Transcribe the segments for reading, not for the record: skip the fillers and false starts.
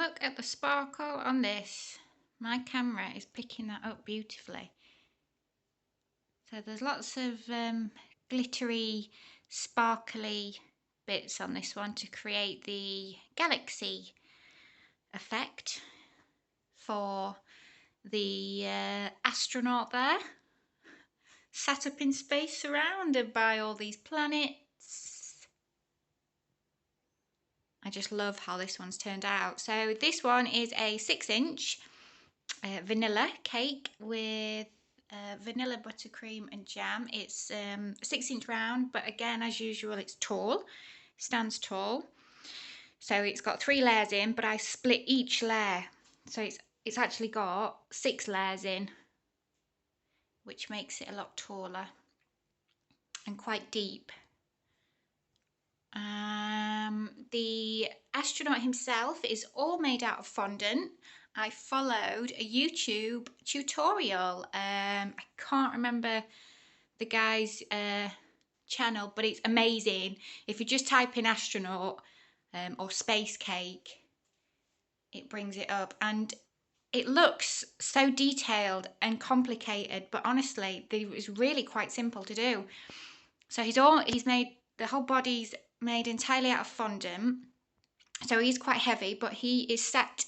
look at the sparkle on this. My camera is picking that up beautifully. So there's lots of glittery, sparkly bits on this one to create the galaxy effect for the astronaut there. Sat up in space surrounded by all these planets. I just love how this one's turned out. So this one is a 6-inch vanilla cake with vanilla buttercream and jam. It's a 6-inch round, but again, as usual, it's tall, stands tall. So it's got 3 layers in, but I split each layer. So it's actually got 6 layers in, which makes it a lot taller and quite deep. The astronaut himself is all made out of fondant. I followed a YouTube tutorial. I can't remember the guy's channel, but it's amazing. If you just type in astronaut or space cake, it brings it up, and it looks so detailed and complicated, but honestly, it was really quite simple to do. So he's made, the whole body's made entirely out of fondant. So he's quite heavy, but he is set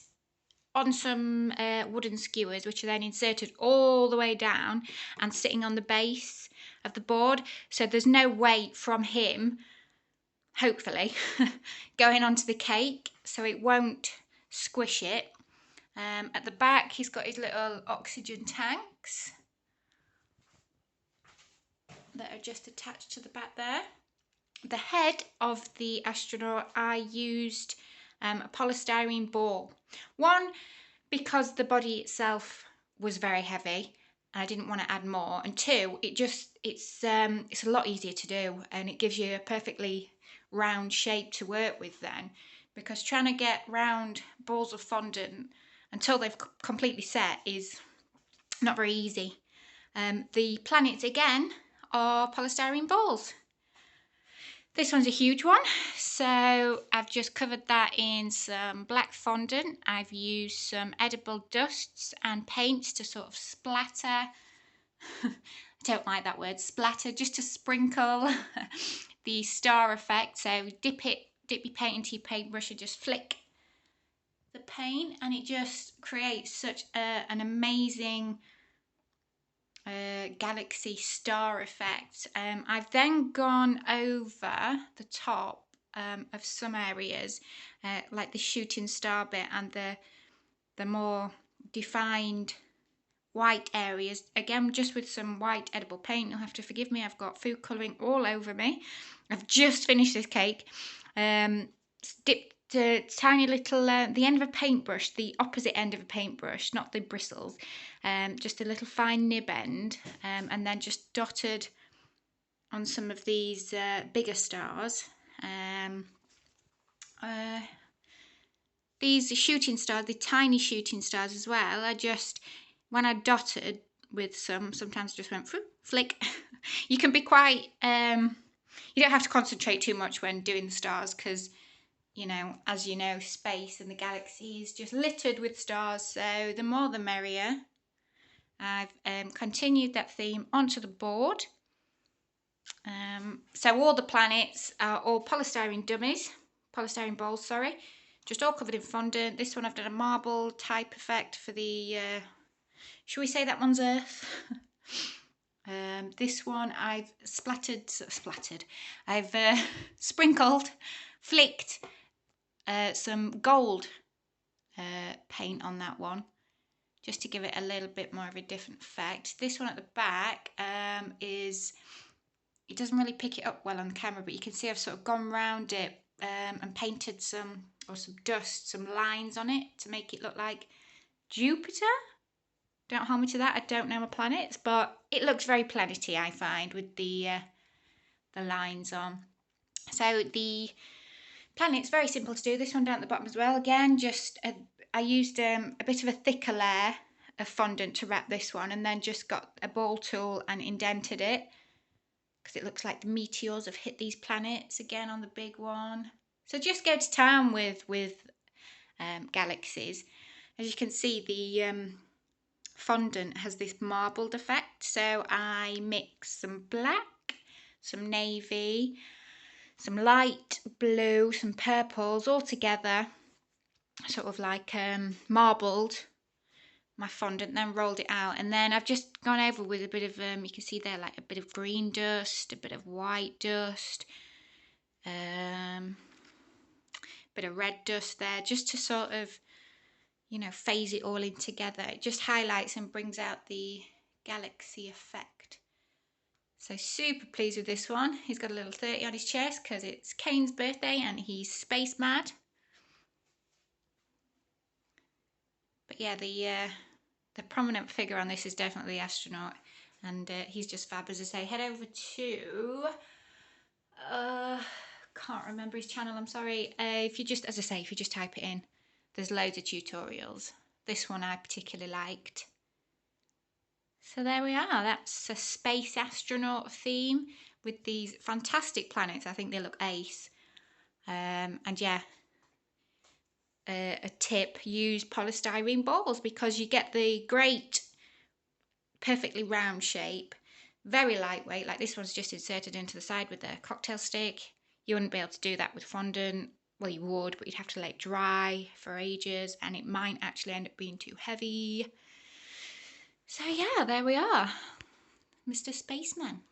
on some wooden skewers, which are then inserted all the way down and sitting on the base of the board. So there's no weight from him, hopefully, going onto the cake, so it won't squish it. At the back, he's got his little oxygen tanks that are just attached to the back there. The head of the astronaut, I used a polystyrene ball. One, because the body itself was very heavy and I didn't want to add more, and two, it's a lot easier to do, and it gives you a perfectly round shape to work with then, because trying to get round balls of fondant until they've completely set is not very easy. The planets again are polystyrene balls. This one's a huge one, so I've just covered that in some black fondant. I've used some edible dusts and paints to sort of splatter. I don't like that word, splatter, just to sprinkle the star effect. So dip your paint into your paintbrush and just flick the paint, and it just creates such an amazing galaxy star effect. I've then gone over the top of some areas, like the shooting star bit and the more defined white areas, again just with some white edible paint. You'll have to forgive me, I've got food colouring all over me. I've just finished this cake. Dipped a tiny little, the end of a paintbrush, the opposite end of a paintbrush, not the bristles, just a little fine nib end, and then just dotted on some of these bigger stars. These shooting stars, the tiny shooting stars as well, I just, when I dotted with some, sometimes just went flick. You can be quite, you don't have to concentrate too much when doing the stars, because, you know, as you know, space and the galaxy is just littered with stars, so the more the merrier. I've continued that theme onto the board. So all the planets are all polystyrene dummies, polystyrene balls, sorry, just all covered in fondant. This one I've done a marble type effect for the, should we say that one's Earth? This one I've splattered, I've sprinkled, flicked some gold paint on that one, just to give it a little bit more of a different effect. This one at the back it doesn't really pick it up well on the camera, but you can see I've sort of gone round it and painted some dust, some lines on it to make it look like Jupiter. Don't hold me to that, I don't know my planets, but it looks very planety, I find, with the lines on. So the planet's very simple to do. This one down at the bottom as well. Again, just I used a bit of a thicker layer of fondant to wrap this one, and then just got a ball tool and indented it, because it looks like the meteors have hit these planets again on the big one. So just go to town with Galaxies. As you can see, the fondant has this marbled effect, so I mix some black, some navy, some light blue, some purples all together, sort of like marbled my fondant, then rolled it out, and then I've just gone over with a bit of you can see there, like a bit of green dust, a bit of white dust, bit of red dust there, just to sort of, you know, phase it all in together. It just highlights and brings out the galaxy effect. So super pleased with this one. He's got a little 30 on his chest because it's Kane's birthday and he's space mad. But yeah, the prominent figure on this is definitely the Astronaut, and he's just fab. As I say, head over to can't remember his channel, I'm sorry. If you just, as I say, if you just type it in, there's loads of tutorials. This one I particularly liked. So there we are. That's a space astronaut theme with these fantastic planets. I think they look ace. And yeah, a tip, use polystyrene balls because you get the great, perfectly round shape, very lightweight. Like this one's just inserted into the side with a cocktail stick. You wouldn't be able to do that with fondant. Well, you would, but you'd have to let it dry for ages and it might actually end up being too heavy. So yeah, there we are, Mr. Spaceman.